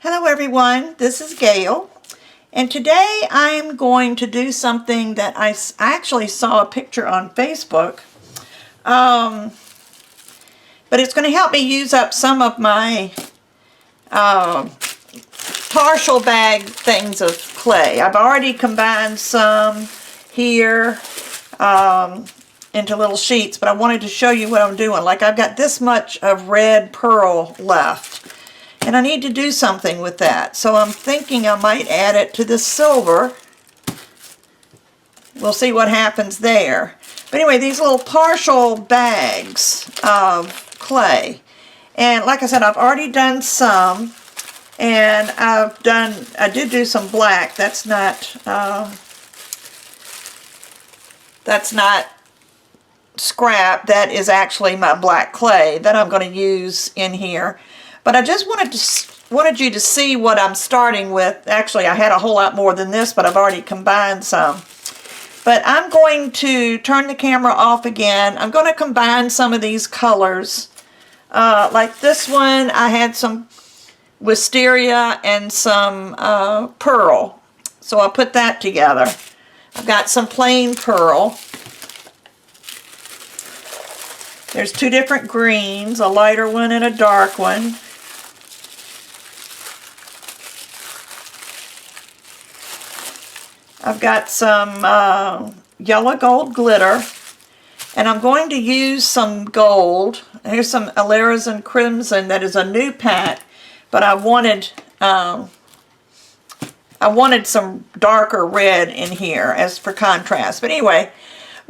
Hello everyone, this is Gayle, and today I'm going to do something that I actually saw a picture on Facebook, but it's going to help me use up some of my partial bag things of clay. I've already combined some here into little sheets, but I wanted to show you what I'm doing. Like, I've got this much of red pearl left, and I need to do something with that. So I'm thinking I might add it to the silver. We'll see what happens there. But anyway, these little partial bags of clay. And like I said, I've already done some. And I did do some black. That's not scrap. That is actually my black clay that I'm going to use in here. But I just wanted you to see what I'm starting with. Actually, I had a whole lot more than this, but I've already combined some. But I'm going to turn the camera off again. I'm going to combine some of these colors. Like this one, I had some wisteria and some pearl. So I put that together. I've got some plain pearl. There's two different greens, a lighter one and a dark one. I've got some yellow gold glitter, and I'm going to use some gold. Here's some alizarin crimson that is a new pack, but I wanted some darker red in here as for contrast. But anyway,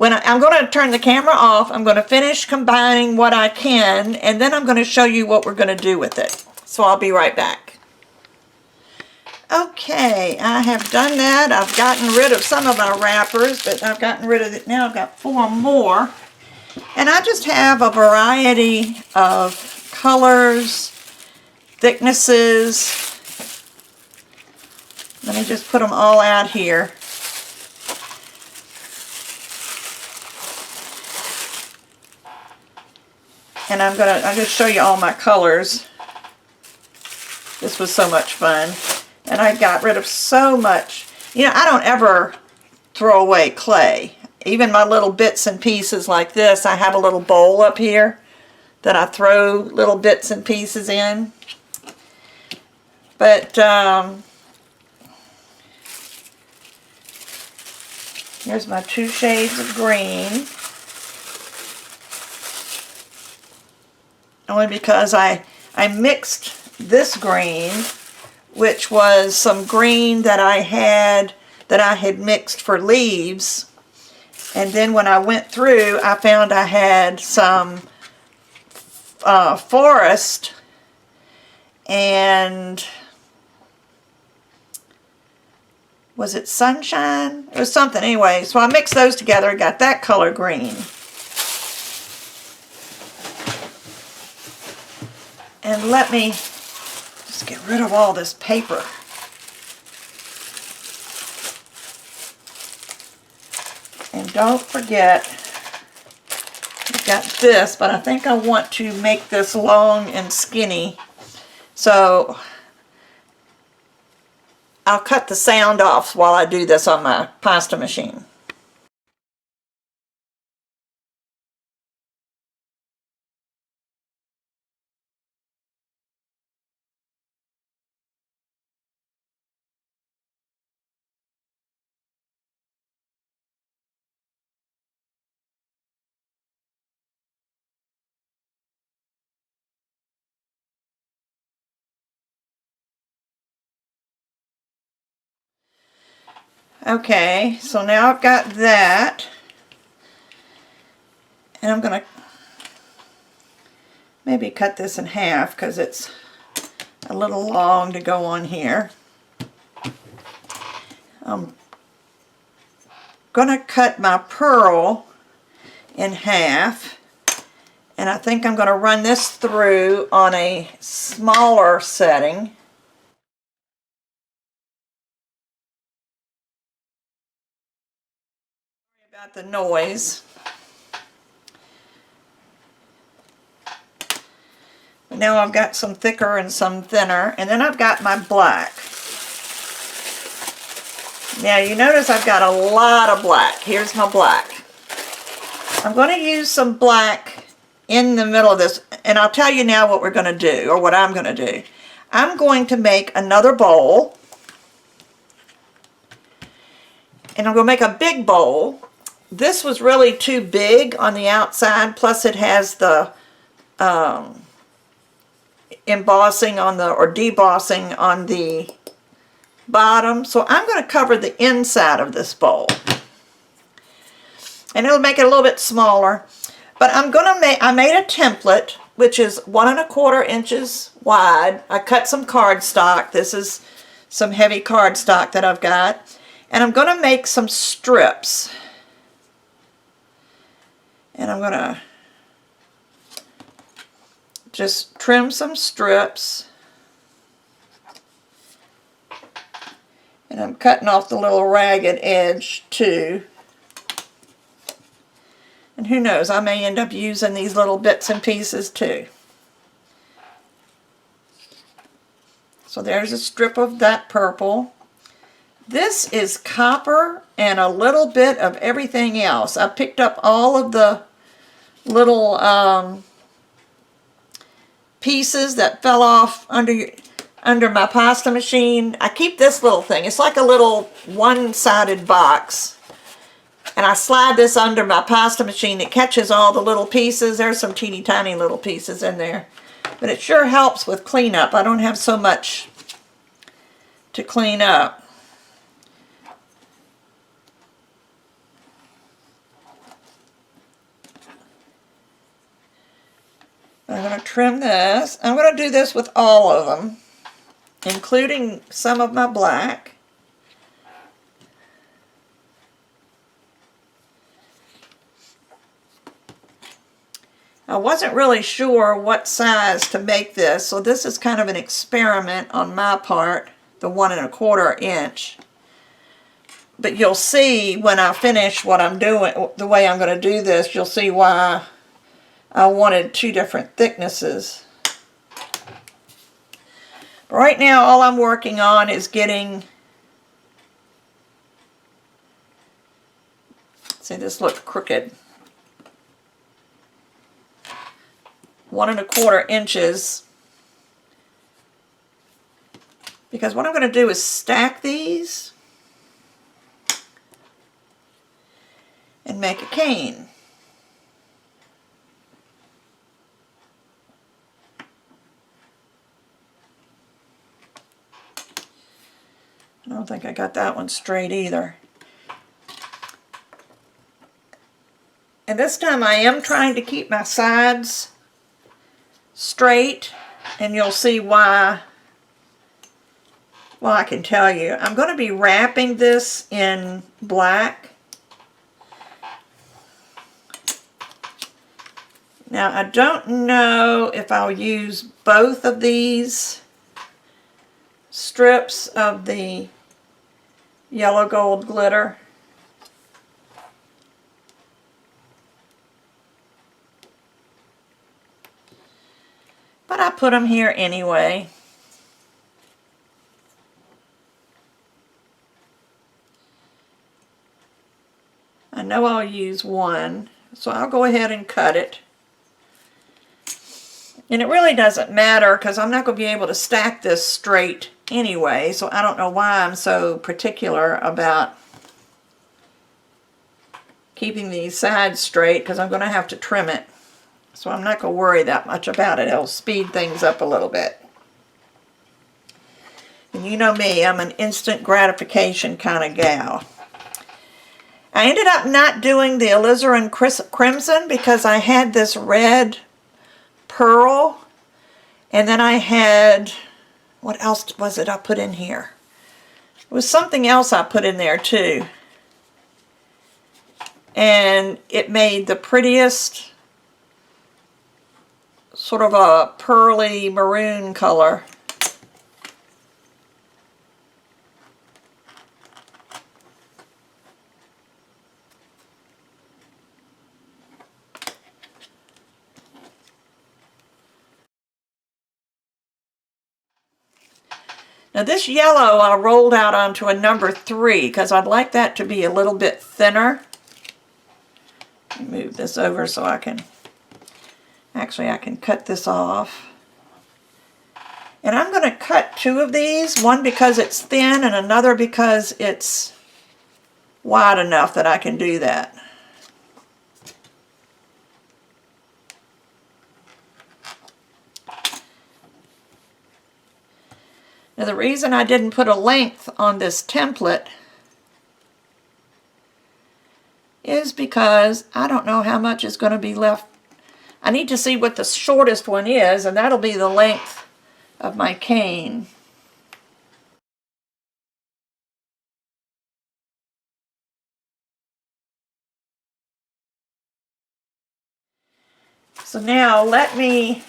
I'm going to turn the camera off. I'm going to finish combining what I can, and then I'm going to show you what we're going to do with it. So I'll be right back. Okay, I have done that. I've gotten rid of some of my wrappers, but I've gotten rid of it. Now I've got 4 more. And I just have a variety of colors, thicknesses. Let me just put them all out here. And I'm gonna show you all my colors. This was so much fun. And I got rid of so much. You know, I don't ever throw away clay. Even my little bits and pieces like this, I have a little bowl up here that I throw little bits and pieces in. But here's my 2 shades of green. Only because I mixed this green, which was some green that I had mixed for leaves, and then when I went through, I found I had some forest and was it sunshine? It was something anyway. So I mixed those together and got that color green. And let me just get rid of all this paper. And don't forget, I've got this, but I think I want to make this long and skinny. So I'll cut the sound off while I do this on my pasta machine. Okay, so now I've got that, and I'm going to maybe cut this in half because it's a little long to go on here. I'm going to cut my pearl in half, and I think I'm going to run this through on a smaller setting. Sorry about the noise. Now I've got some thicker and some thinner. And then I've got my black. Now you notice I've got a lot of black. Here's my black. I'm going to use some black in the middle of this. And I'll tell you now what we're going to do, or what I'm going to do. I'm going to make another bowl. And I'm going to make a big bowl. This was really too big on the outside. Plus it has the embossing on the, or debossing on the bottom. So I'm going to cover the inside of this bowl. And it'll make it a little bit smaller. But I'm going to make, I made a template, which is 1 1/4 inches wide. I cut some cardstock. This is some heavy cardstock that I've got. And I'm going to make some strips. And I'm going to just trim some strips. And I'm cutting off the little ragged edge too. And who knows, I may end up using these little bits and pieces too. So there's a strip of that purple. This is copper and a little bit of everything else. I picked up all of the little pieces that fell off under my pasta machine. I keep this little thing. It's like a little one-sided box. And I slide this under my pasta machine. It catches all the little pieces. There's some teeny tiny little pieces in there. But it sure helps with cleanup. I don't have so much to clean up. I'm going to trim this. I'm going to do this with all of them, including some of my black. I wasn't really sure what size to make this, so this is kind of an experiment on my part, the 1 1/4 inch. But you'll see when I finish what I'm doing, the way I'm going to do this, you'll see why I wanted 2 different thicknesses. Right now, all I'm working on is getting, see, this looks crooked. 1 1/4 inches. Because what I'm going to do is stack these and make a cane. I don't think I got that one straight either. And this time I am trying to keep my sides straight, and you'll see why. Well, I can tell you. I'm going to be wrapping this in black. Now, I don't know if I'll use both of these strips of the yellow gold glitter. But I put them here anyway. I know I'll use one, so I'll go ahead and cut it. And it really doesn't matter because I'm not going to be able to stack this straight anyway, so I don't know why I'm so particular about keeping these sides straight, because I'm going to have to trim it. So I'm not going to worry that much about it. It'll speed things up a little bit. And you know me, I'm an instant gratification kind of gal. I ended up not doing the alizarin crimson because I had this red pearl, and then I had, what else was it I put in here? It was something else I put in there too. And it made the prettiest sort of a pearly maroon color. Now this yellow I rolled out onto a number 3 because I'd like that to be a little bit thinner. Move this over so I can, actually I can cut this off. And I'm going to cut 2 of these, one because it's thin and another because it's wide enough that I can do that. Now the reason I didn't put a length on this template is because I don't know how much is going to be left. I need to see what the shortest one is, and that'll be the length of my cane. So now let me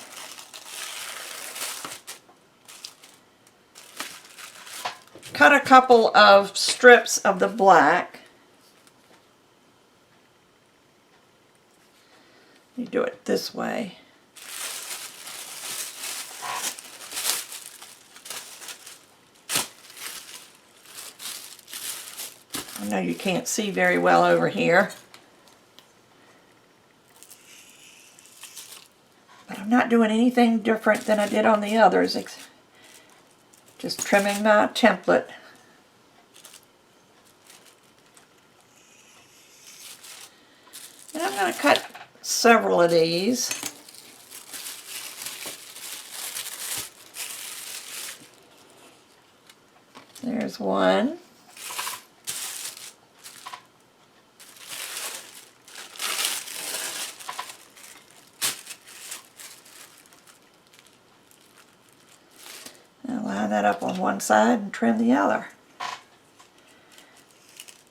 cut a couple of strips of the black. You do it this way. I know you can't see very well over here, but I'm not doing anything different than I did on the others. Just trimming my template. And I'm going to cut several of these. There's one. I'll line that up on one side and trim the other.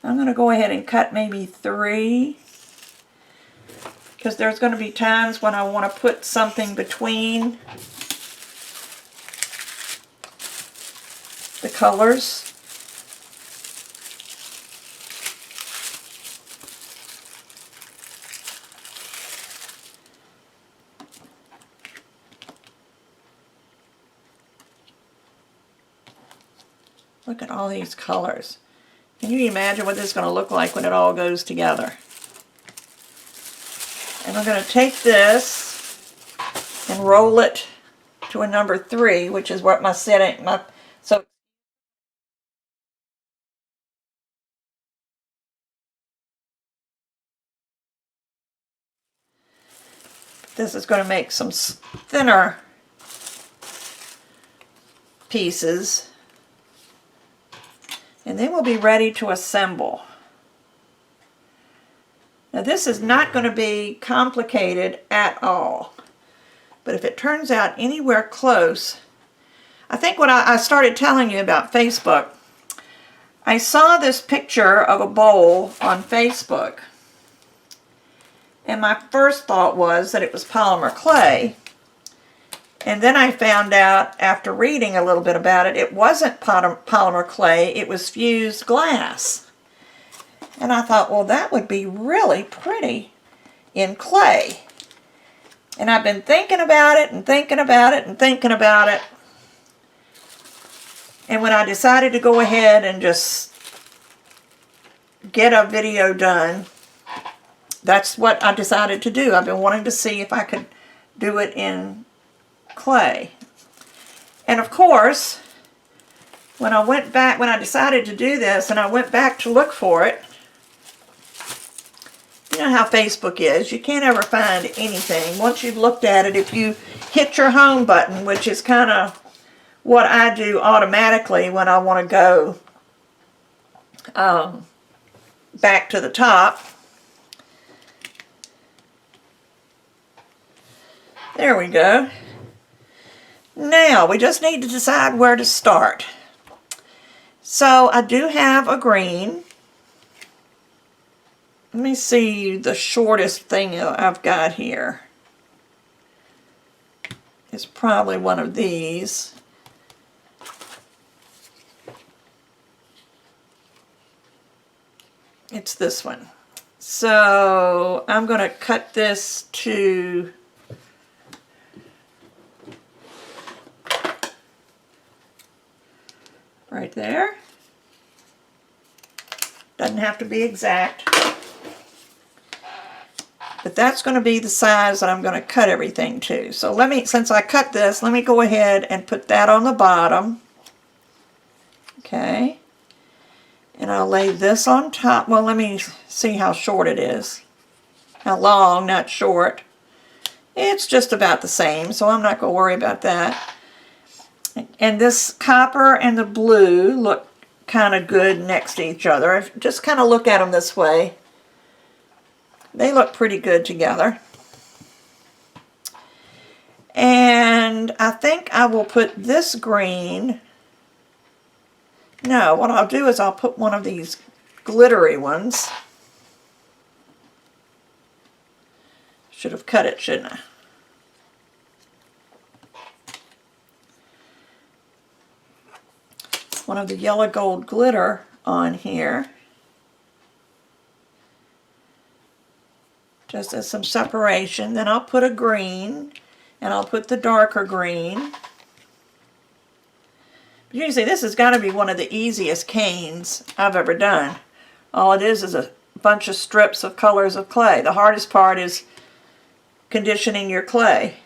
I'm going to go ahead and cut maybe 3, because there's going to be times when I want to put something between the colors. Look at all these colors. Can you imagine what this is going to look like when it all goes together? And I'm going to take this and roll it to a number 3, which is what my setting, so this is going to make some thinner pieces. And then we'll be ready to assemble. Now this is not going to be complicated at all. But if it turns out anywhere close, I think what I started telling you about Facebook, I saw this picture of a bowl on Facebook. And my first thought was that it was polymer clay. And then I found out, after reading a little bit about it, it wasn't polymer clay, it was fused glass. And I thought, well, that would be really pretty in clay. And I've been thinking about it and thinking about it and thinking about it. And when I decided to go ahead and just get a video done, that's what I decided to do. I've been wanting to see if I could do it in clay. And of course, when I decided to do this and I went back to look for it, you know how Facebook is. You can't ever find anything. Once you've looked at it, if you hit your home button, which is kind of what I do automatically when I want to go back to the top. There we go. Now, we just need to decide where to start. So, I do have a green. Let me see the shortest thing I've got here. It's probably one of these. It's this one. So, I'm going to cut this to right there. Doesn't have to be exact. But that's going to be the size that I'm going to cut everything to. So let me, since I cut this, let me go ahead and put that on the bottom. Okay. And I'll lay this on top. Well, let me see how short it is. How long, not short. It's just about the same, so I'm not going to worry about that. And this copper and the blue look kind of good next to each other. Just kind of look at them this way. They look pretty good together. And I think I will put this green. No, what I'll do is I'll put one of these glittery ones. Should have cut it, shouldn't I? One of the yellow gold glitter on here. Just as some separation. Then I'll put a green, and I'll put the darker green. But you can see this has got to be one of the easiest canes I've ever done. All it is a bunch of strips of colors of clay. The hardest part is conditioning your clay.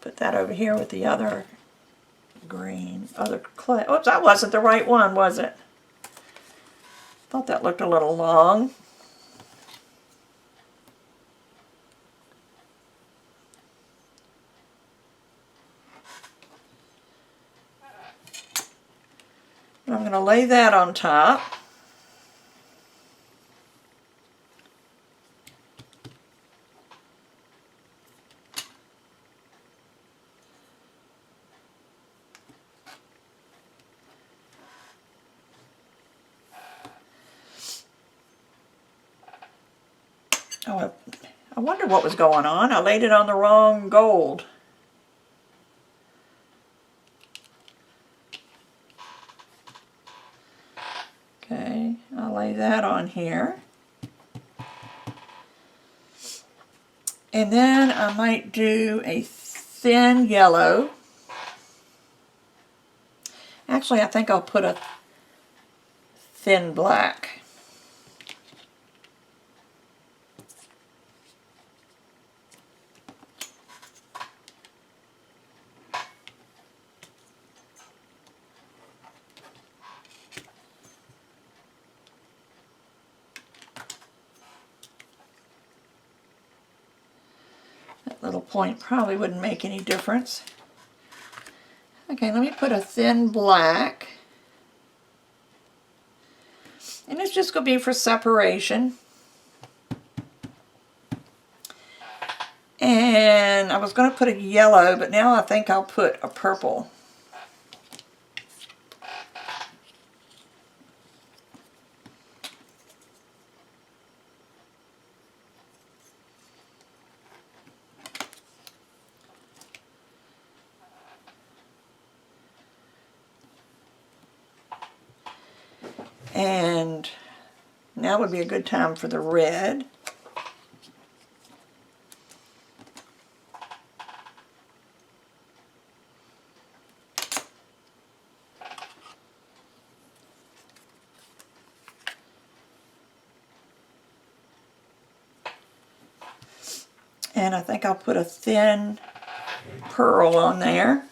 Put that over here with the other green, other clay. Oops, that wasn't the right one, was it? Thought that looked a little long. I'm going to lay that on top. Oh, I wonder what was going on. I laid it on the wrong gold. Okay, I'll lay that on here. And then I might do a thin yellow. Actually, I think I'll put a thin black. That little point probably wouldn't make any difference. Okay, let me put a thin black. And it's just going to be for separation. And I was going to put a yellow, but now I think I'll put a purple. And now would be a good time for the red. And I think I'll put a thin pearl on there.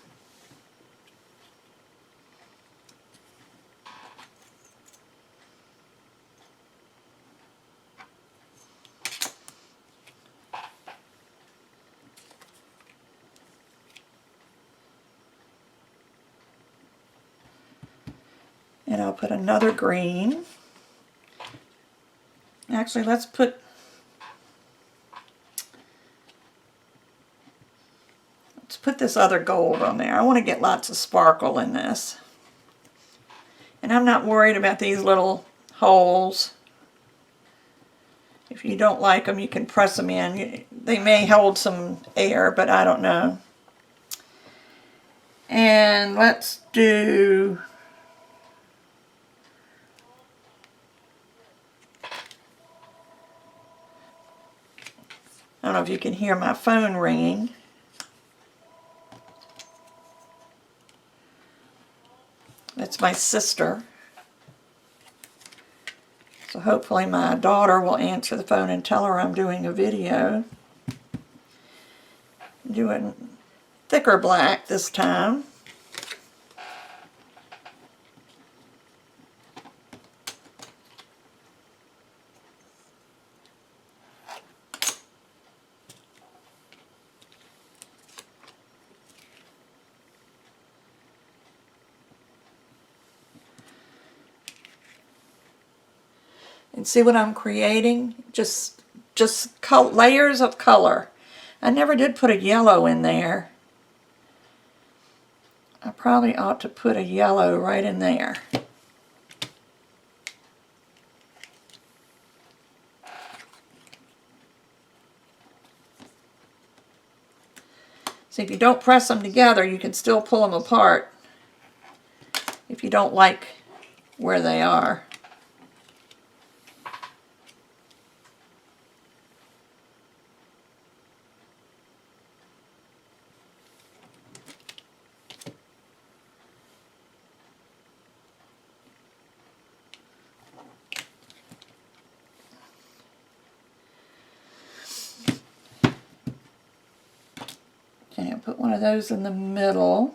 And I'll put another green. Actually, let's put this other gold on there. I want to get lots of sparkle in this. And I'm not worried about these little holes. If you don't like them, you can press them in. They may hold some air, but I don't know. And let's do... I don't know if you can hear my phone ringing. It's my sister. So hopefully my daughter will answer the phone and tell her I'm doing a video. I'm doing thicker black this time. And see what I'm creating? Just layers of color. I never did put a yellow in there. I probably ought to put a yellow right in there. See, if you don't press them together, you can still pull them apart if you don't like where they are. Okay, I'll put one of those in the middle.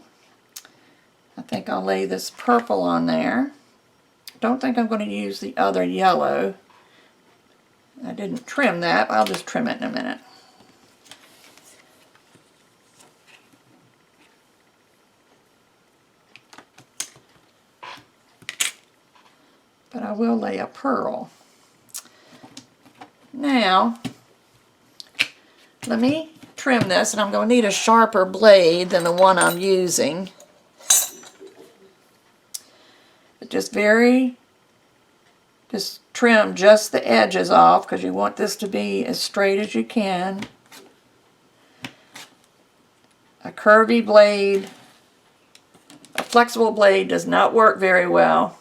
I think I'll lay this purple on there. Don't think I'm going to use the other yellow. I didn't trim that, but I'll just trim it in a minute. But I will lay a pearl. Now, let me trim this, and I'm going to need a sharper blade than the one I'm using. But just trim just the edges off, because you want this to be as straight as you can. A curvy blade, a flexible blade does not work very well.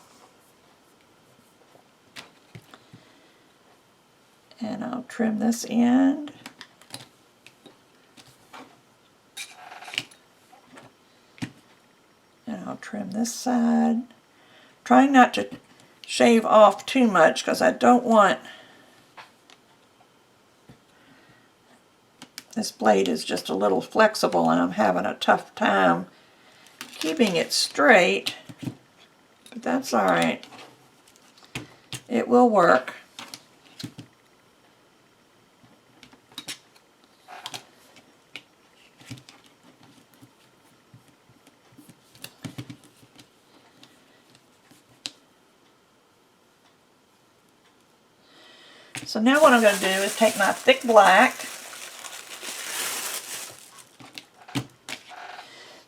And I'll trim this end. And I'll trim this side. Trying not to shave off too much because I don't want, this blade is just a little flexible and I'm having a tough time keeping it straight, but that's alright. It will work. So now what I'm going to do is take my thick black.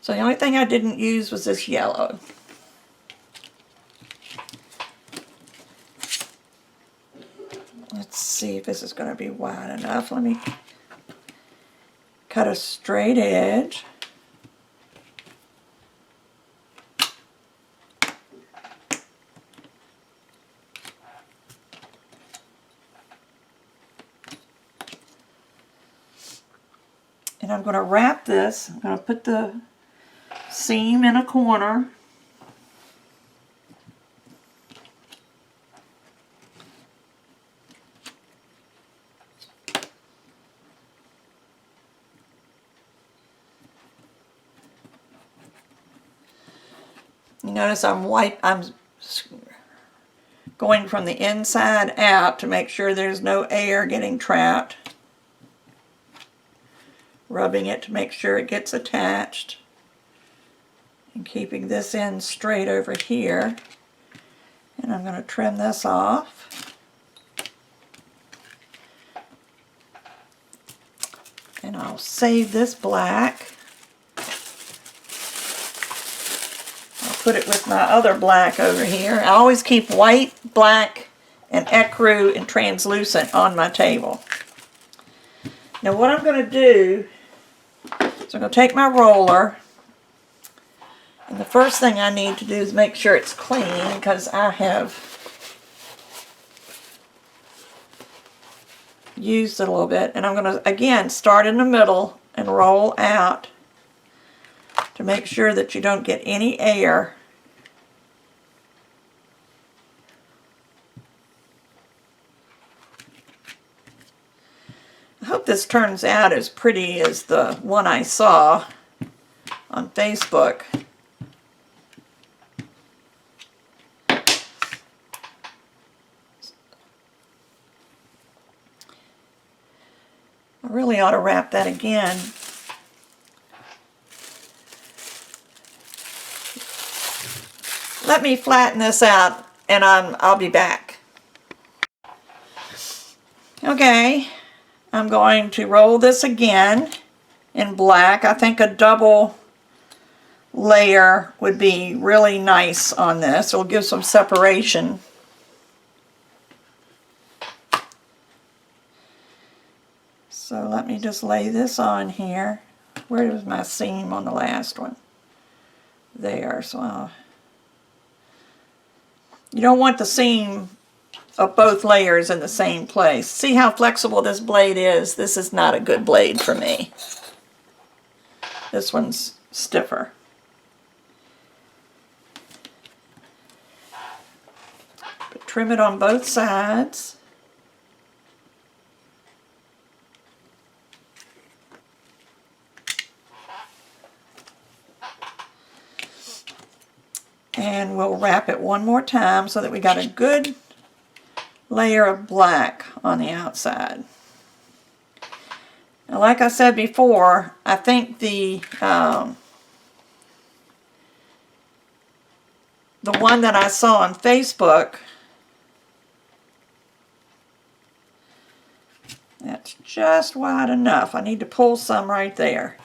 So the only thing I didn't use was this yellow. Let's see if this is going to be wide enough. Let me cut a straight edge. And I'm going to wrap this. I'm going to put the seam in a corner. You notice I'm going from the inside out to make sure there's no air getting trapped. Rubbing it to make sure it gets attached. And keeping this end straight over here. And I'm going to trim this off. And I'll save this black. I'll put it with my other black over here. I always keep white, black, and ecru and translucent on my table. Now what I'm going to do is I'm going to take my roller, and the first thing I need to do is make sure it's clean because I have used it a little bit, and I'm going to again start in the middle and roll out to make sure that you don't get any air I hope this turns out as pretty as the one I saw on Facebook. I really ought to wrap that again. Let me flatten this out and I'll be back. Okay, I'm going to roll this again in black. I think a double layer would be really nice on this. It'll give some separation. So let me just lay this on here. Where was my seam on the last one? There. So you don't want the seam of both layers in the same place. See how flexible this blade is? This is not a good blade for me. This one's stiffer. But trim it on both sides. And we'll wrap it one more time so that we got a good layer of black on the outside. Now, like I said before, I think the one that I saw on Facebook, that's just wide enough. I need to pull some right there.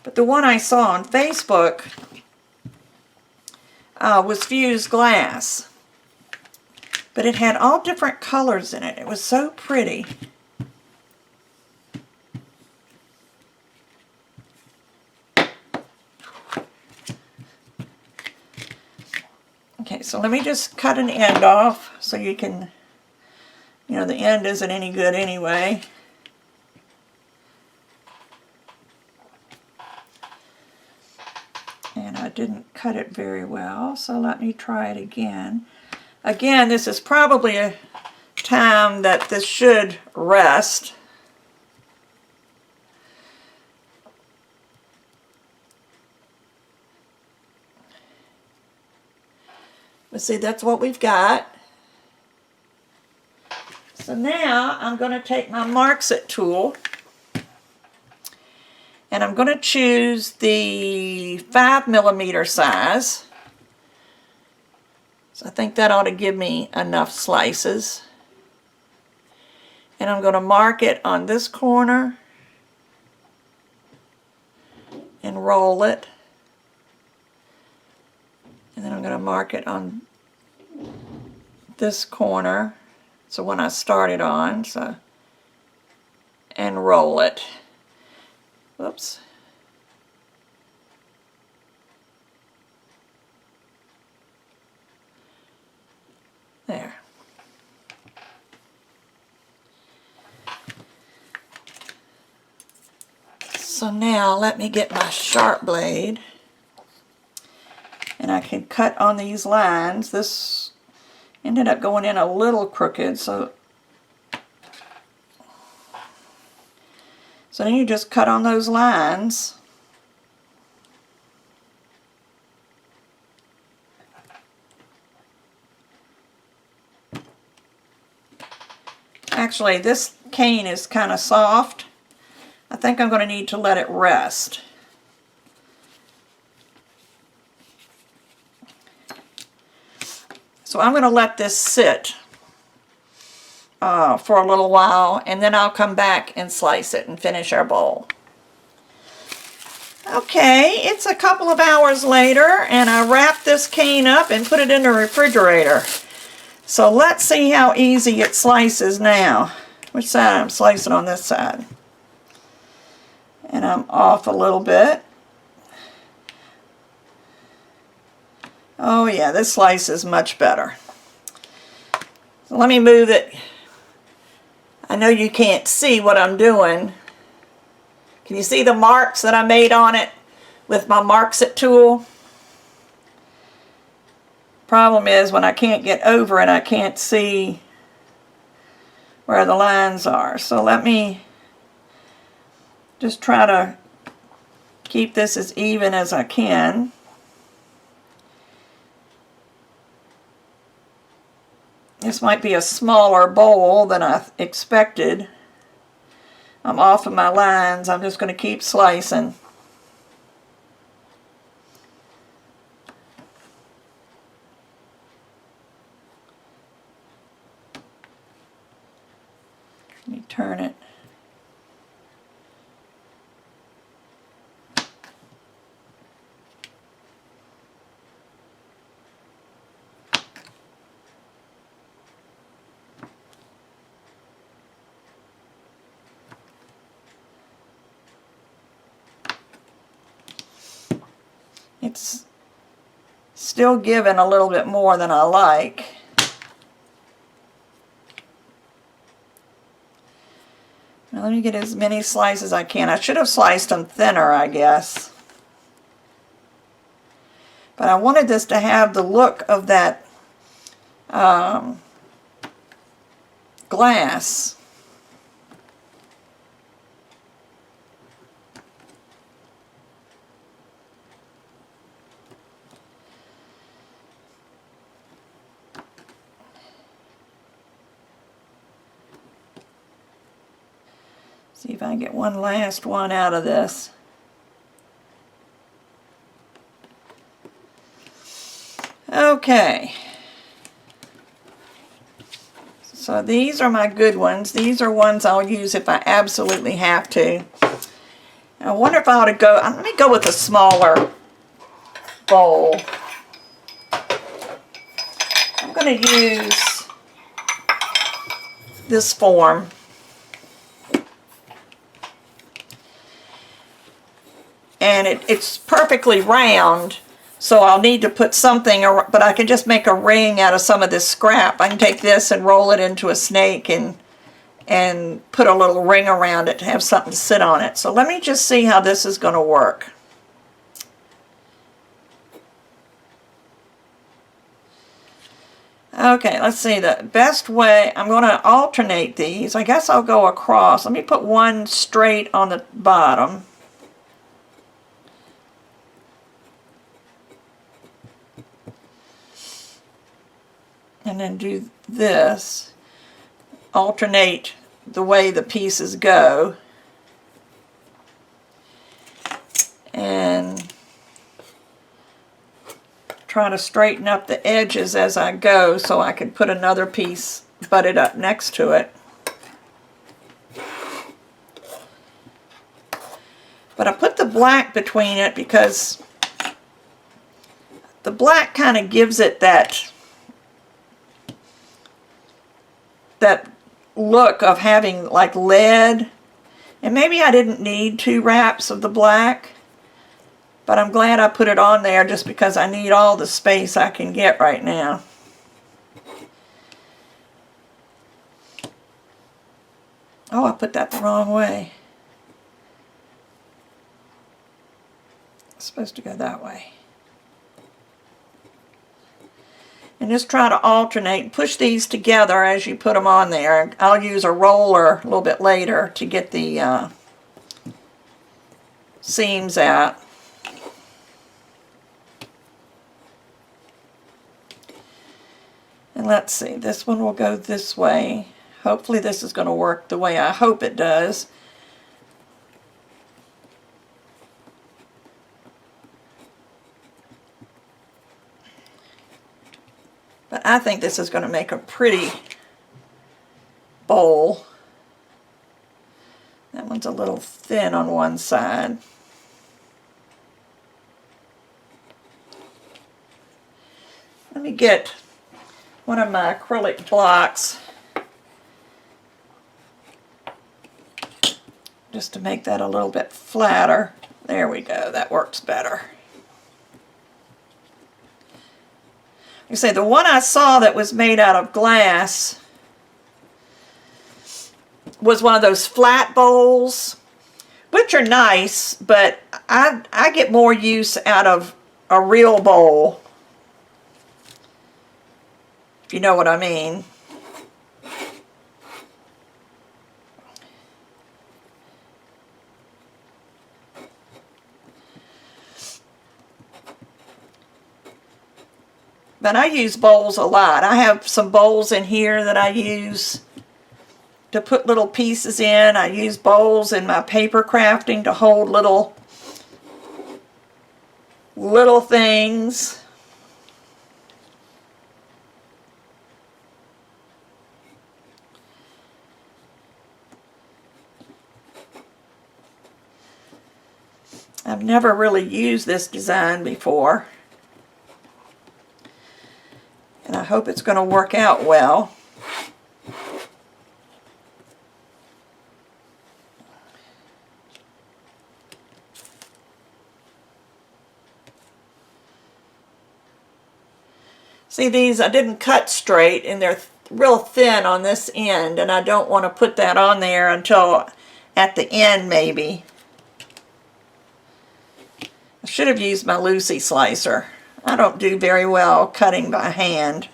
But the one I saw on Facebook was fused glass. But it had all different colors in it. It was so pretty. Okay, so let me just cut an end off so you can, you know, the end isn't any good anyway. And I didn't cut it very well, so let me try it again. Again, this is probably a time that this should rest. But see, that's what we've got. So now I'm going to take my Marks It tool and I'm going to choose the 5mm size. So I think that ought to give me enough slices. And I'm going to mark it on this corner and roll it. And then I'm going to mark it on this corner. So when I started on, so, and roll it. Whoops. There. So now let me get my sharp blade and I can cut on these lines. This ended up going in a little crooked, so then you just cut on those lines. Actually, this cane is kind of soft. I think I'm going to need to let it rest. So I'm going to let this sit for a little while, and then I'll come back and slice it and finish our bowl. Okay, it's a couple of hours later, and I wrapped this cane up and put it in the refrigerator. So let's see how easy it slices now. Which side? I'm slicing on this side. And I'm off a little bit. Oh yeah, this slice is much better. So let me move it. I know you can't see what I'm doing. Can you see the marks that I made on it with my Marks It tool? Problem is when I can't get over it, I can't see where the lines are. So let me Just try to keep this as even as I can. This might be a smaller bowl than I expected. I'm off of my lines. I'm just going to keep slicing. Let me turn it. It's still giving a little bit more than I like. Now let me get as many slices as I can. I should have sliced them thinner, I guess. But I wanted this to have the look of that glass. See if I can get one last one out of this. Okay. So these are my good ones. These are ones I'll use if I absolutely have to. I wonder if I ought to go, let me go with a smaller bowl. I'm going to use this form. And it's perfectly round, so I'll need to put something, but I can just make a ring out of some of this scrap. I can take this and roll it into a snake and put a little ring around it to have something to sit on it. So let me just see how this is going to work. Okay, let's see. The best way, I'm going to alternate these. I guess I'll go across. Let me put one straight on the bottom. And then do this, alternate the way the pieces go, and try to straighten up the edges as I go so I can put another piece butted up next to it. But I put the black between it because the black kind of gives it that look of having like lead. And maybe I didn't need 2 wraps of the black, but I'm glad I put it on there just because I need all the space I can get right now. Oh, I put that the wrong way. It's supposed to go that way. And just try to alternate, push these together as you put them on there. I'll use a roller a little bit later to get the seams out. And let's see, this one will go this way. Hopefully this is going to work the way I hope it does. But I think this is going to make a pretty bowl. That one's a little thin on one side. Let me get one of my acrylic blocks just to make that a little bit flatter. There we go, that works better. You say the one I saw that was made out of glass was one of those flat bowls, which are nice, but I get more use out of a real bowl, if you know what I mean. But I use bowls a lot. I have some bowls in here that I use to put little pieces in. I use bowls in my paper crafting to hold little things. I've never really used this design before, and I hope it's going to work out well. See, these I didn't cut straight, and they're real thin on this end, and I don't want to put that on there until at the end maybe. I should have used my Lucy slicer. I don't do very well cutting by hand.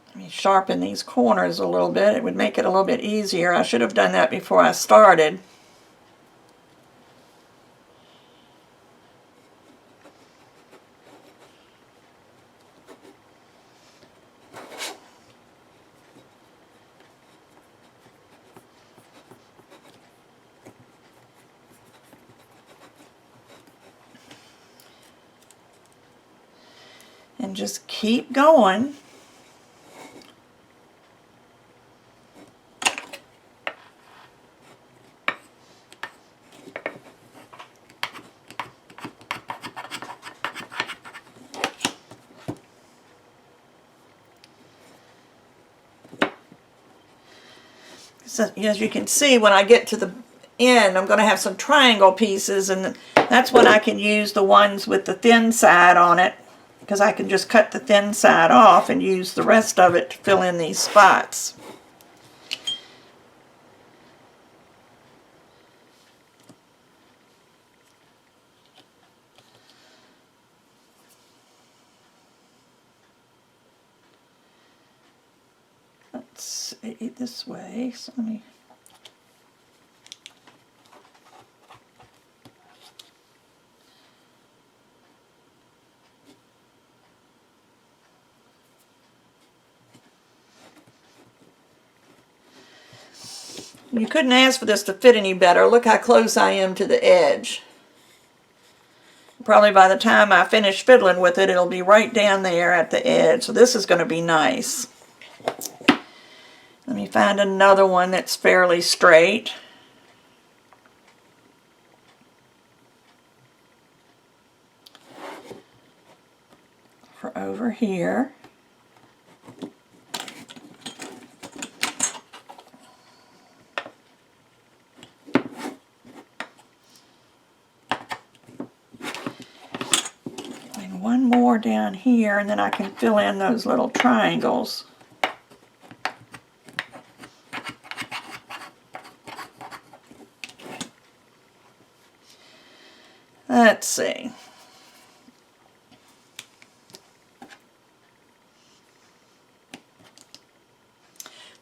Let me sharpen these corners a little bit. It would make it a little bit easier. I should have done that before I started. And just keep going. So, as you can see, when I get to the end, I'm going to have some triangle pieces, and that's when I can use the ones with the thin side on it, because I can just cut the thin side off and use the rest of it to fill in these spots. Let's see, this way, so let me... You couldn't ask for this to fit any better. Look how close I am to the edge. Probably by the time I finish fiddling with it, it'll be right down there at the edge. So this is going to be nice. Let me find another one that's fairly straight. For over here. And one more down here, and then I can fill in those little triangles. Let's see.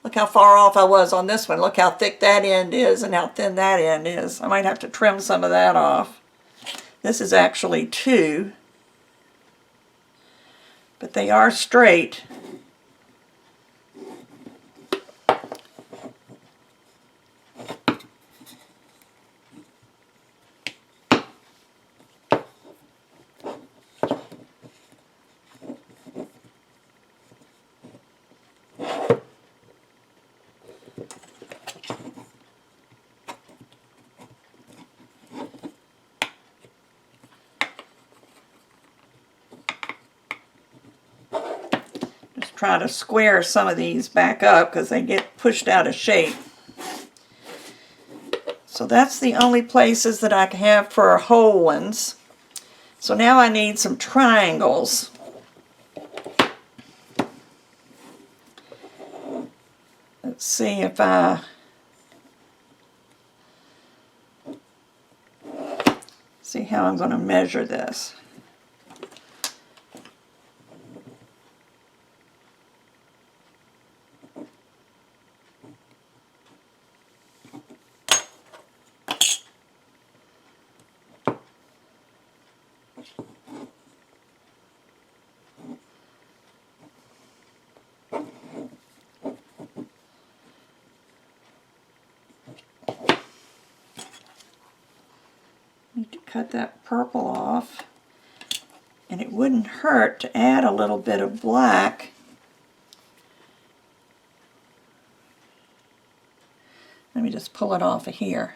Look how far off I was on this one. Look how thick that end is and how thin that end is. I might have to trim some of that off. This is actually 2, but they are straight. Try to square some of these back up because they get pushed out of shape. So that's the only places that I can have for whole ones. So now I need some triangles. Let's see if I see how I'm going to measure this. cut that purple off. And it wouldn't hurt to add a little bit of black. Let me just pull it off of here.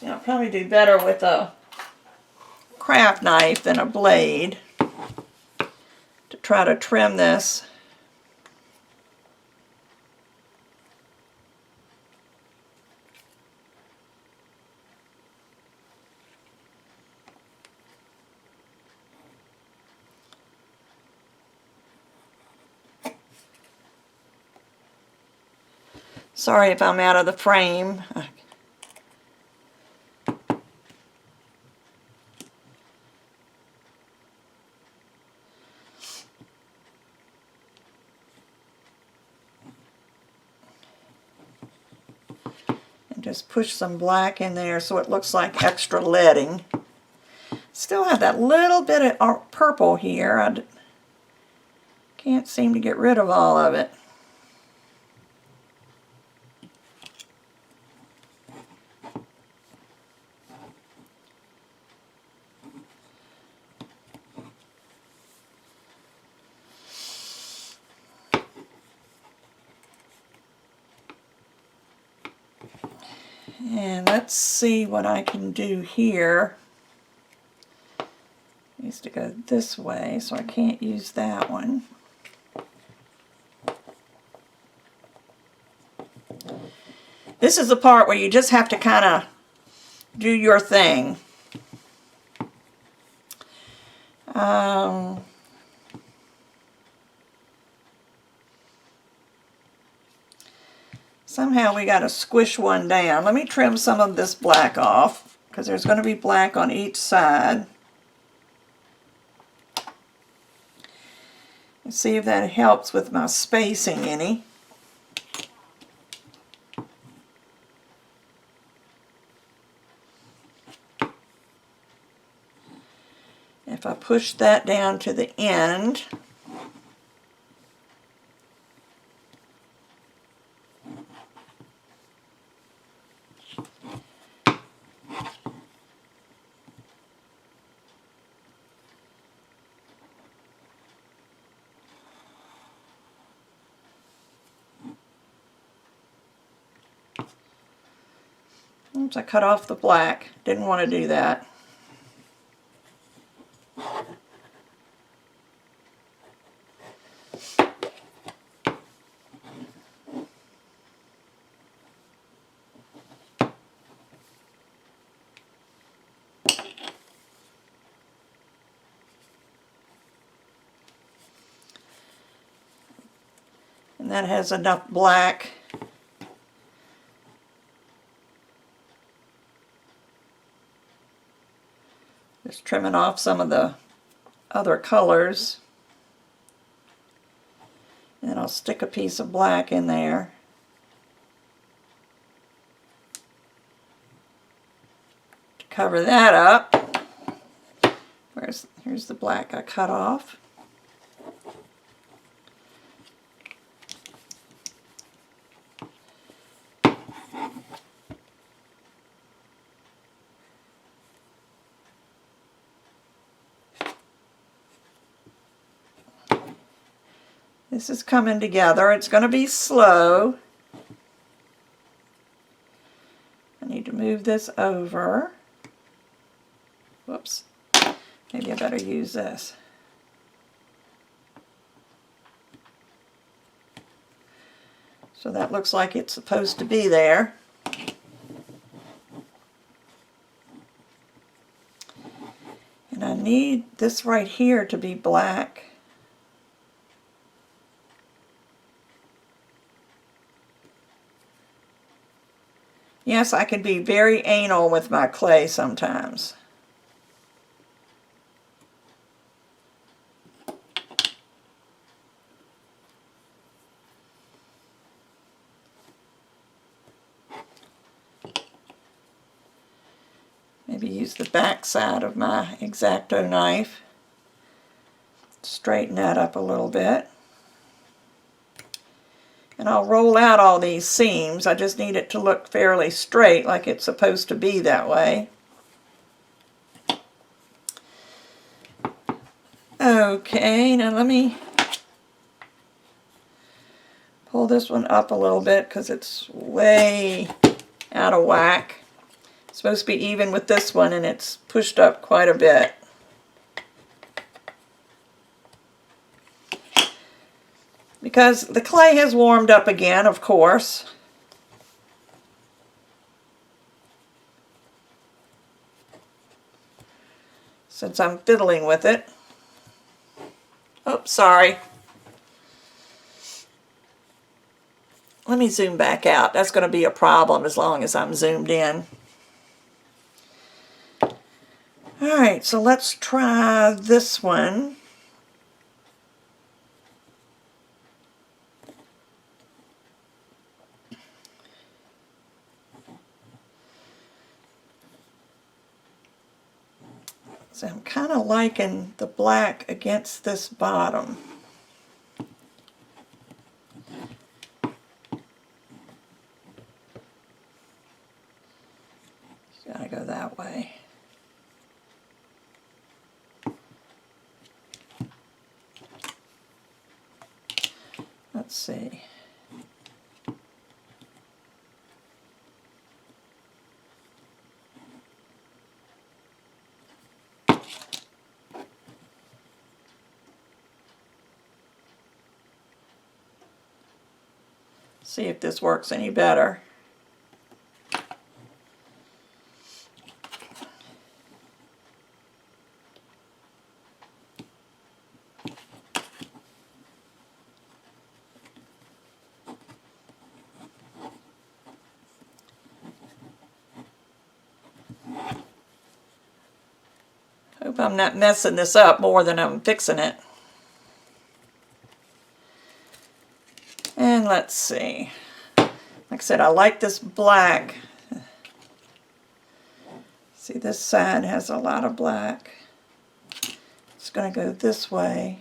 I'll probably do better with a craft knife than a blade to try to trim this. Sorry if I'm out of the frame. Just push some black in there so it looks like extra leading. Still have that little bit of purple here. I can't seem to get rid of all of it. And let's see what I can do here. It needs to go this way, so I can't use that one. This is the part where you just have to kind of do your thing. Somehow we got to squish one down. Let me trim some of this black off, because there's going to be black on each side. And see if that helps with my spacing any. If I push that down to the end, oops, I cut off the black. Didn't want to do that. And that has enough black. Just trimming off some of the other colors. And then I'll stick a piece of black in there. To cover that up. Here's the black I cut off. This is coming together. It's going to be slow. I need to move this over. Whoops. Maybe I better use this. So that looks like it's supposed to be there. And I need this right here to be black. Yes, I can be very anal with my clay sometimes. Maybe use the back side of my X-Acto knife. Straighten that up a little bit. And I'll roll out all these seams. I just need it to look fairly straight, like it's supposed to be that way. Okay, now let me pull this one up a little bit because it's way out of whack. It's supposed to be even with this one and it's pushed up quite a bit. Because the clay has warmed up again, of course. Since I'm fiddling with it. Oops, sorry. Let me zoom back out. That's going to be a problem as long as I'm zoomed in. Alright, so let's try this one. So I'm kind of liking the black against this bottom. It's got to go that way. Let's see. See if this works any better. Hope I'm not messing this up more than I'm fixing it. And let's see. Like I said, I like this black. See, this side has a lot of black. It's going to go this way.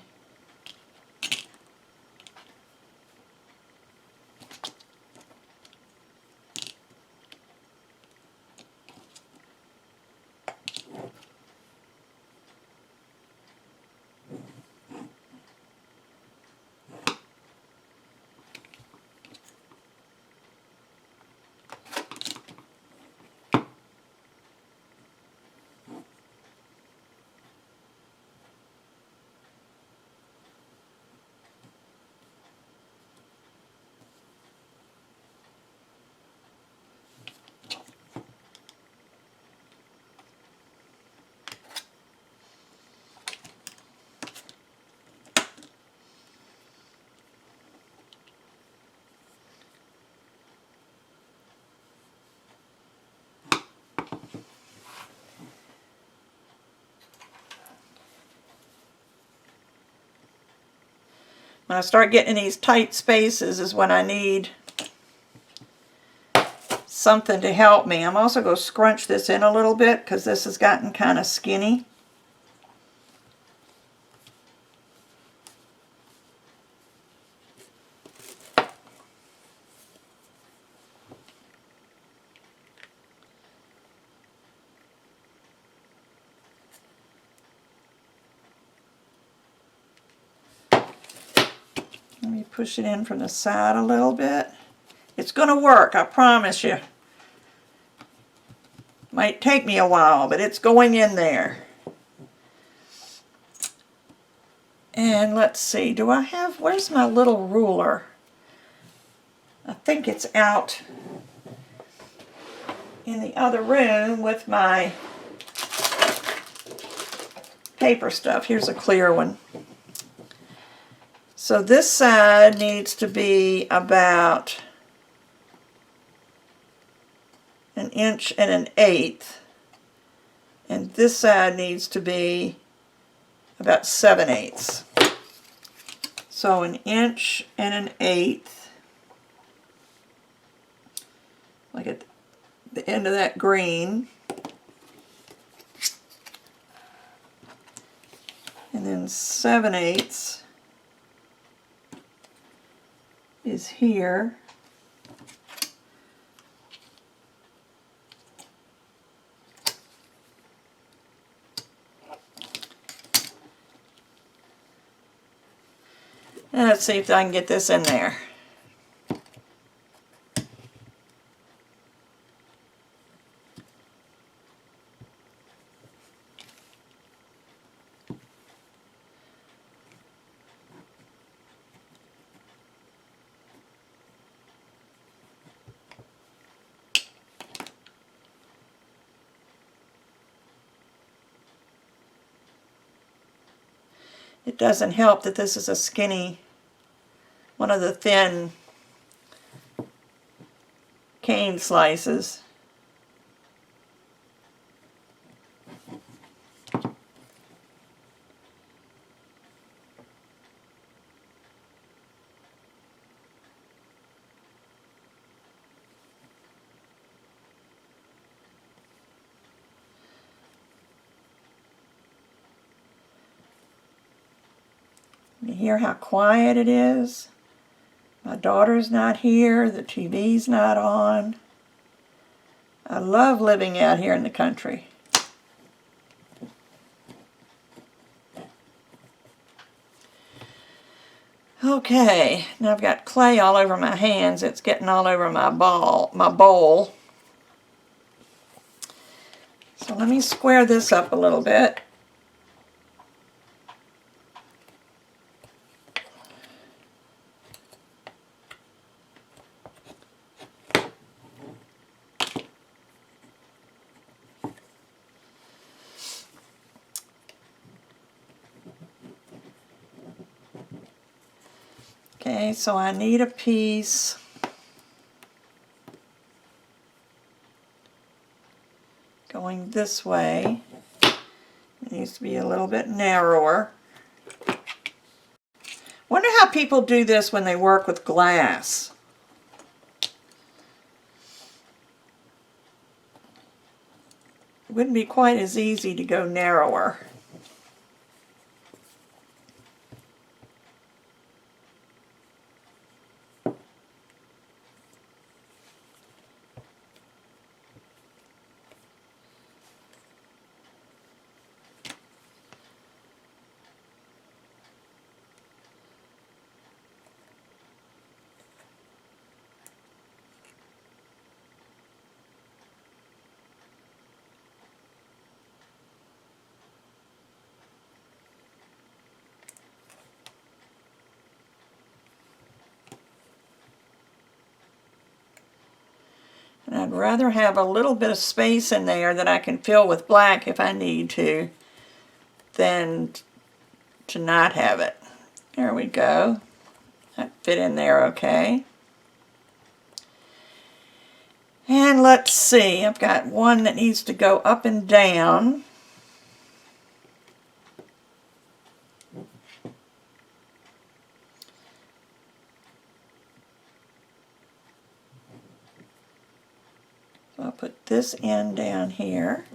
When I start getting in these tight spaces is when I need something to help me. I'm also going to scrunch this in a little bit because this has gotten kind of skinny. Let me push it in from the side a little bit. It's going to work, I promise you. Might take me a while, but it's going in there. And let's see, do I have, where's my little ruler? I think it's out in the other room with my paper stuff. Here's a clear one. So this side needs to be about 1 1/8, and this side needs to be about 7/8. So 1 1/8, like at the end of that green. And then 7/8 is here. And let's see if I can get this in there. It doesn't help that this is a skinny, one of the thin cane slices. You hear how quiet it is? My daughter's not here, the TV's not on. I love living out here in the country. Okay, now I've got clay all over my hands. It's getting all over my bowl. So let me square this up a little bit. Okay, so I need a piece going this way. It needs to be a little bit narrower. Wonder how people do this when they work with glass. It wouldn't be quite as easy to go narrower. And I'd rather have a little bit of space in there that I can fill with black if I need to, than to not have it. There we go. That fit in there okay. And let's see, I've got one that needs to go up and down. So I'll put this end down here.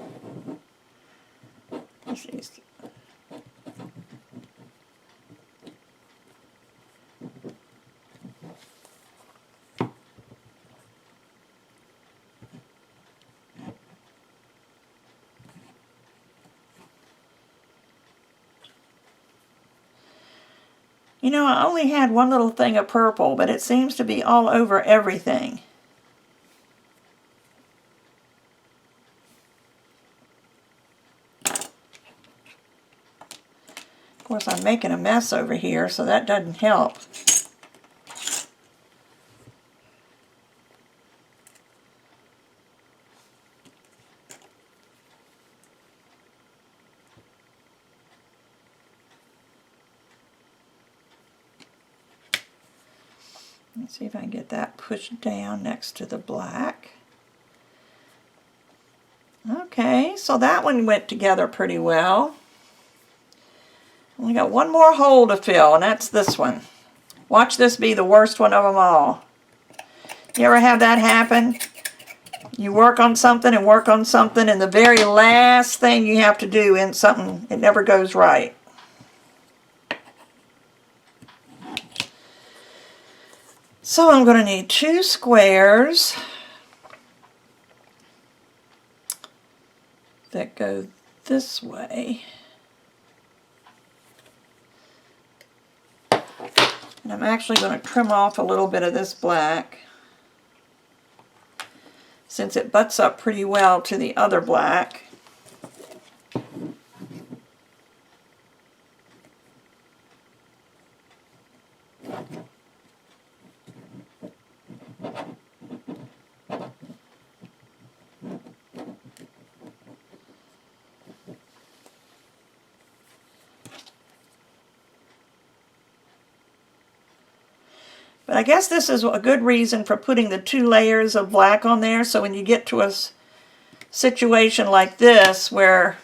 You know, I only had one little thing of purple, but it seems to be all over everything. Of course, I'm making a mess over here, so that doesn't help. Let's see if I can get that pushed down next to the black. Okay, so that one went together pretty well. Only got one more hole to fill, and that's this one. Watch this be the worst one of them all. You ever have that happen? You work on something and work on something, and the very last thing you have to do in something, it never goes right. So I'm going to need 2 squares that go this way. And I'm actually going to trim off a little bit of this black since it butts up pretty well to the other black. But I guess this is a good reason for putting the 2 layers of black on there, so when you get to a situation like this where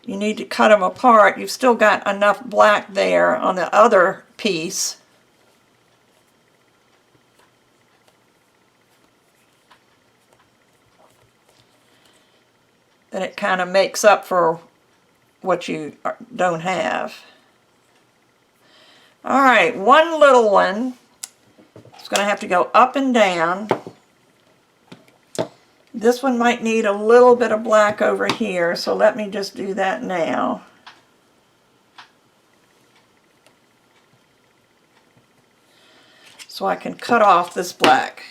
you need to cut them apart, you've still got enough black there on the other piece that it kind of makes up for what you don't have. Alright, one little one is going to have to go up and down. This one might need a little bit of black over here, so let me just do that now. So I can cut off this black.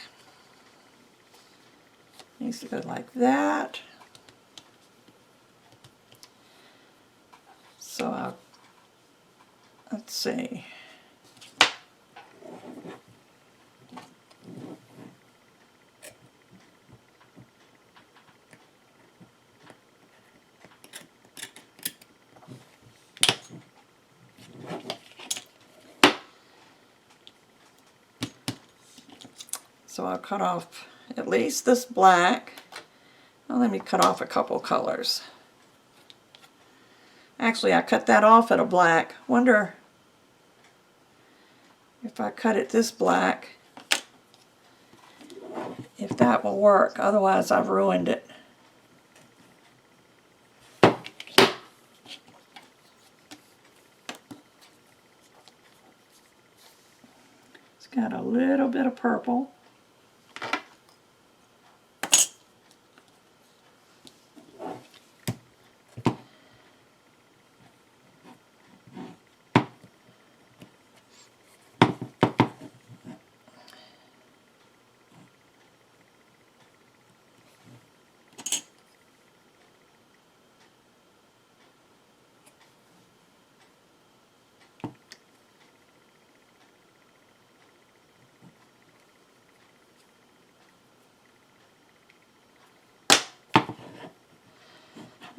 Needs to go like that. So let's see. So I'll cut off at least this black. Well, let me cut off a couple colors. Actually, I cut that off at a black. Wonder if I cut it this black, if that will work. Otherwise, I've ruined it. It's got a little bit of purple.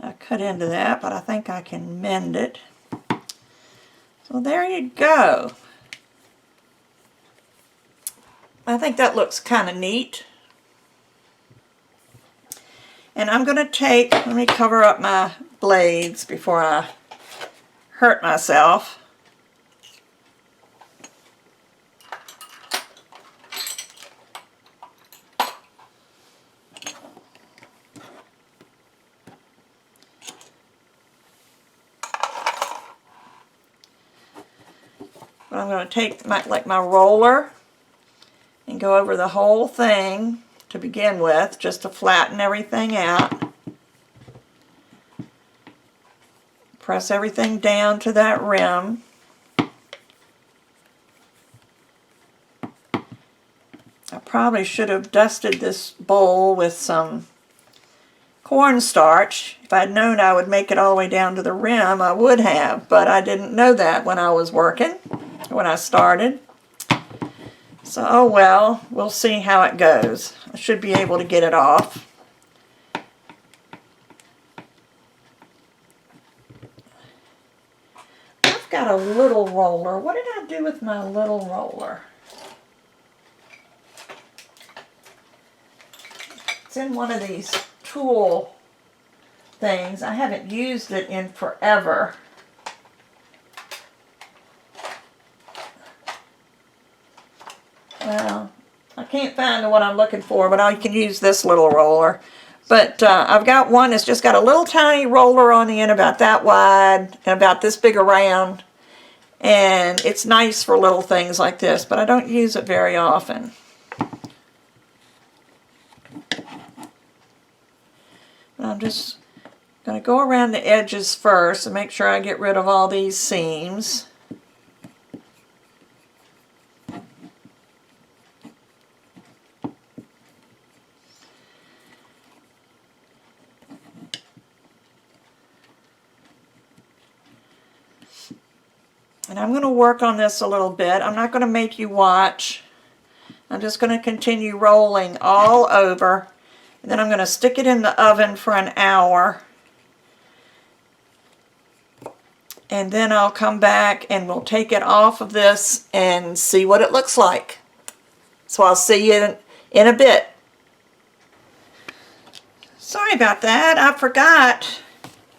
I cut into that, but I think I can mend it. So there you go. I think that looks kind of neat. And I'm going to take, let me cover up my blades before I hurt myself. But I'm going to take my roller and go over the whole thing to begin with, just to flatten everything out. Press everything down to that rim. I probably should have dusted this bowl with some cornstarch. If I'd known I would make it all the way down to the rim, I would have, but I didn't know that when I was working, when I started. So, oh well, we'll see how it goes. I should be able to get it off. I've got a little roller. What did I do with my little roller? It's in one of these tool things. I haven't used it in forever. Well, I can't find the one I'm looking for, but I can use this little roller. But I've got one that's just got a little tiny roller on the end, about that wide, and about this big around. And it's nice for little things like this, but I don't use it very often. I'm just going to go around the edges first and make sure I get rid of all these seams. And I'm going to work on this a little bit. I'm not going to make you watch. I'm just going to continue rolling all over. And then I'm going to stick it in the oven for an hour. And then I'll come back and we'll take it off of this and see what it looks like. So I'll see you in a bit. Sorry about that. I forgot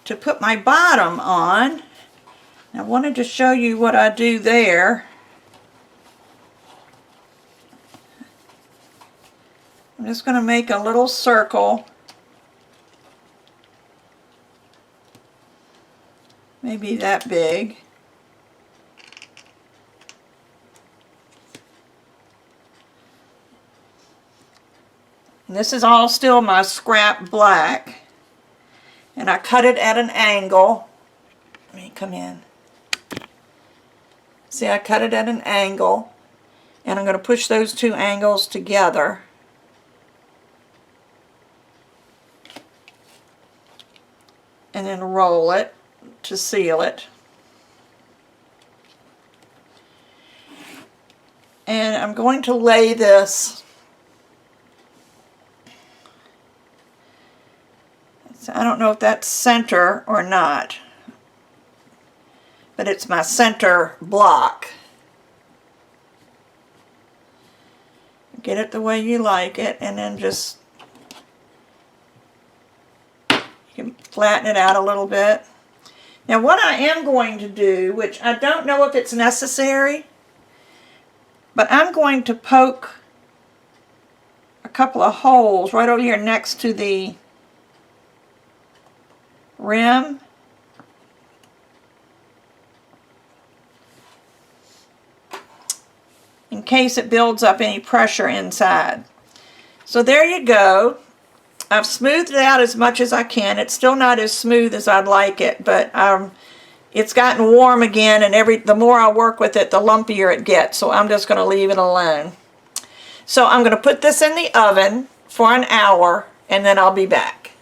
to put my bottom on. I wanted to show you what I do there. I'm just going to make a little circle. Maybe that big. And this is all still my scrap black. And I cut it at an angle. Let me come in. See, I cut it at an angle, and I'm going to push those two angles together. And then roll it to seal it. And I'm going to lay this. So I don't know if that's center or not, but it's my center block. Get it the way you like it, and then just you can flatten it out a little bit. Now what I am going to do, which I don't know if it's necessary, but I'm going to poke a couple of holes right over here next to the rim. In case it builds up any pressure inside. So there you go. I've smoothed it out as much as I can. It's still not as smooth as I'd like it, but it's gotten warm again, and the more I work with it, the lumpier it gets. So I'm just going to leave it alone. So I'm going to put this in the oven for an hour, and then I'll be back.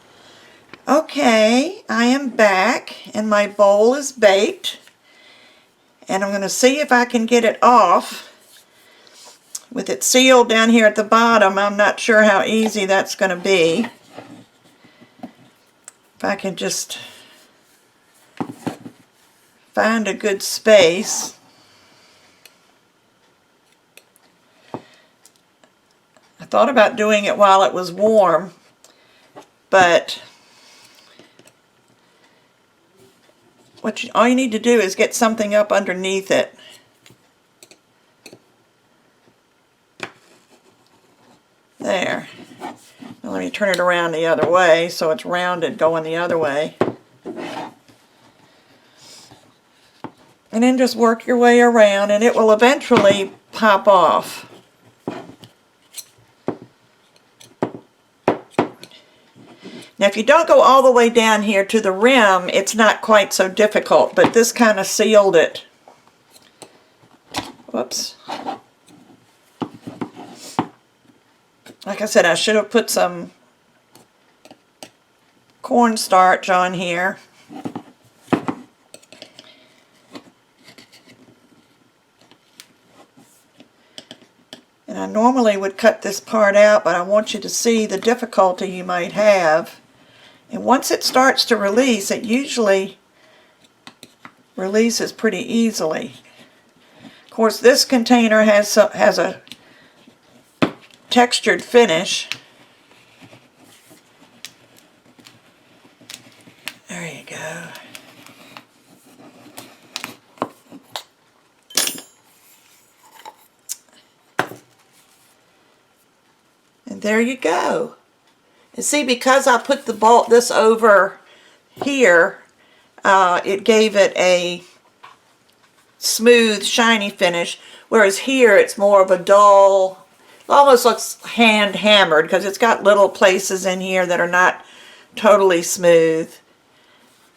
Okay, I am back, and my bowl is baked. And I'm going to see if I can get it off. With it sealed down here at the bottom, I'm not sure how easy that's going to be. If I can just find a good space. I thought about doing it while it was warm, but all you need to do is get something up underneath it. There. Now let me turn it around the other way so it's rounded going the other way. And then just work your way around and it will eventually pop off. Now if you don't go all the way down here to the rim, it's not quite so difficult, but this kind of sealed it. Whoops. Like I said, I should have put some cornstarch on here. And I normally would cut this part out, but I want you to see the difficulty you might have. And once it starts to release, it usually releases pretty easily. Of course, this container has a textured finish. There you go. And there you go. And see, because I put this over here, it gave it a smooth, shiny finish, whereas here it's more of a dull, almost looks hand hammered because it's got little places in here that are not totally smooth.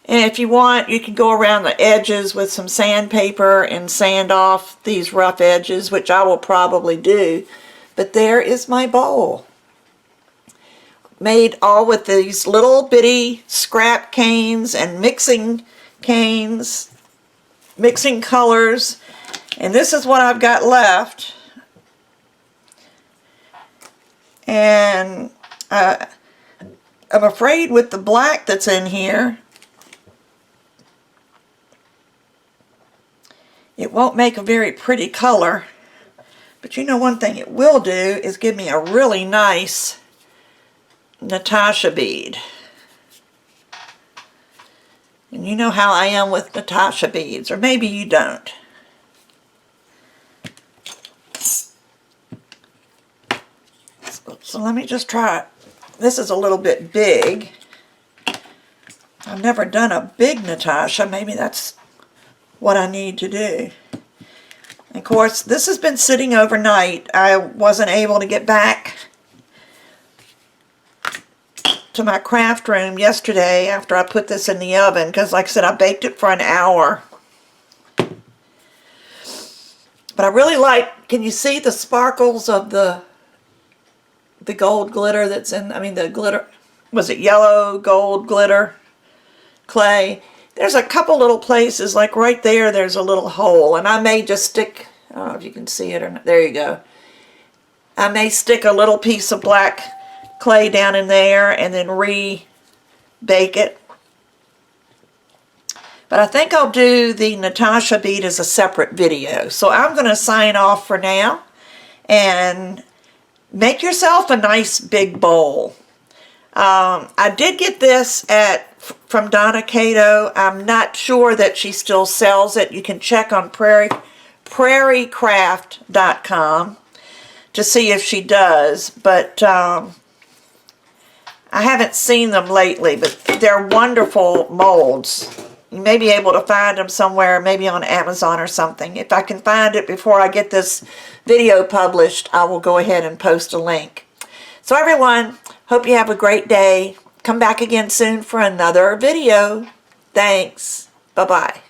And if you want, you can go around the edges with some sandpaper and sand off these rough edges, which I will probably do. But there is my bowl. Made all with these little bitty scrap canes and mixing canes, mixing colors. And this is what I've got left. And I'm afraid with the black that's in here, it won't make a very pretty color, but you know one thing it will do is give me a really nice Natasha bead. And you know how I am with Natasha beads, or maybe you don't. So let me just try it. This is a little bit big. I've never done a big Natasha. Maybe that's what I need to do. And of course, this has been sitting overnight. I wasn't able to get back to my craft room yesterday after I put this in the oven because, like I said, I baked it for an hour. But I really like, can you see the sparkles of the gold glitter that's in, I mean the glitter, was it yellow gold glitter clay? There's a couple little places, like right there, there's a little hole, and I may just stick, I don't know if you can see it or not, there you go. I may stick a little piece of black clay down in there and then re-bake it. But I think I'll do the Natasha bead as a separate video. So I'm going to sign off for now, and make yourself a nice big bowl. I did get this from Donna Cato. I'm not sure that she still sells it. You can check on prairiecraft.com to see if she does. But I haven't seen them lately, but they're wonderful molds. You may be able to find them somewhere, maybe on Amazon or something. If I can find it before I get this video published, I will go ahead and post a link. So everyone, hope you have a great day. Come back again soon for another video. Thanks. Bye-bye.